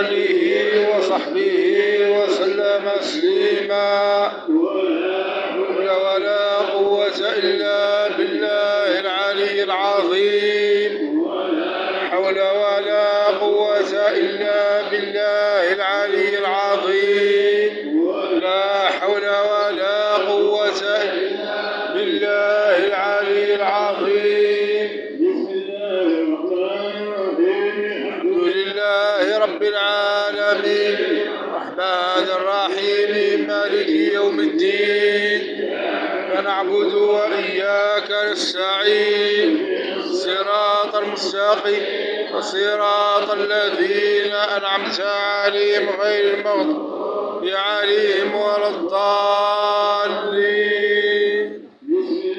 آله وصحبه وسلم تسليما. ولا قوة إلا بالله العلي العظيم. حول ولا قوة إلا بالله العلي العظيم. لا حول ولا قوة إلا بالله العلي العظيم. الحمد لله رب العالمين الرحمن الرحيم مالك يوم الدين. نعبد وإياك نستعين. صراط المستقيم صراط الذين أنعمت عليهم غير المغضوب عليهم ولا الضالين.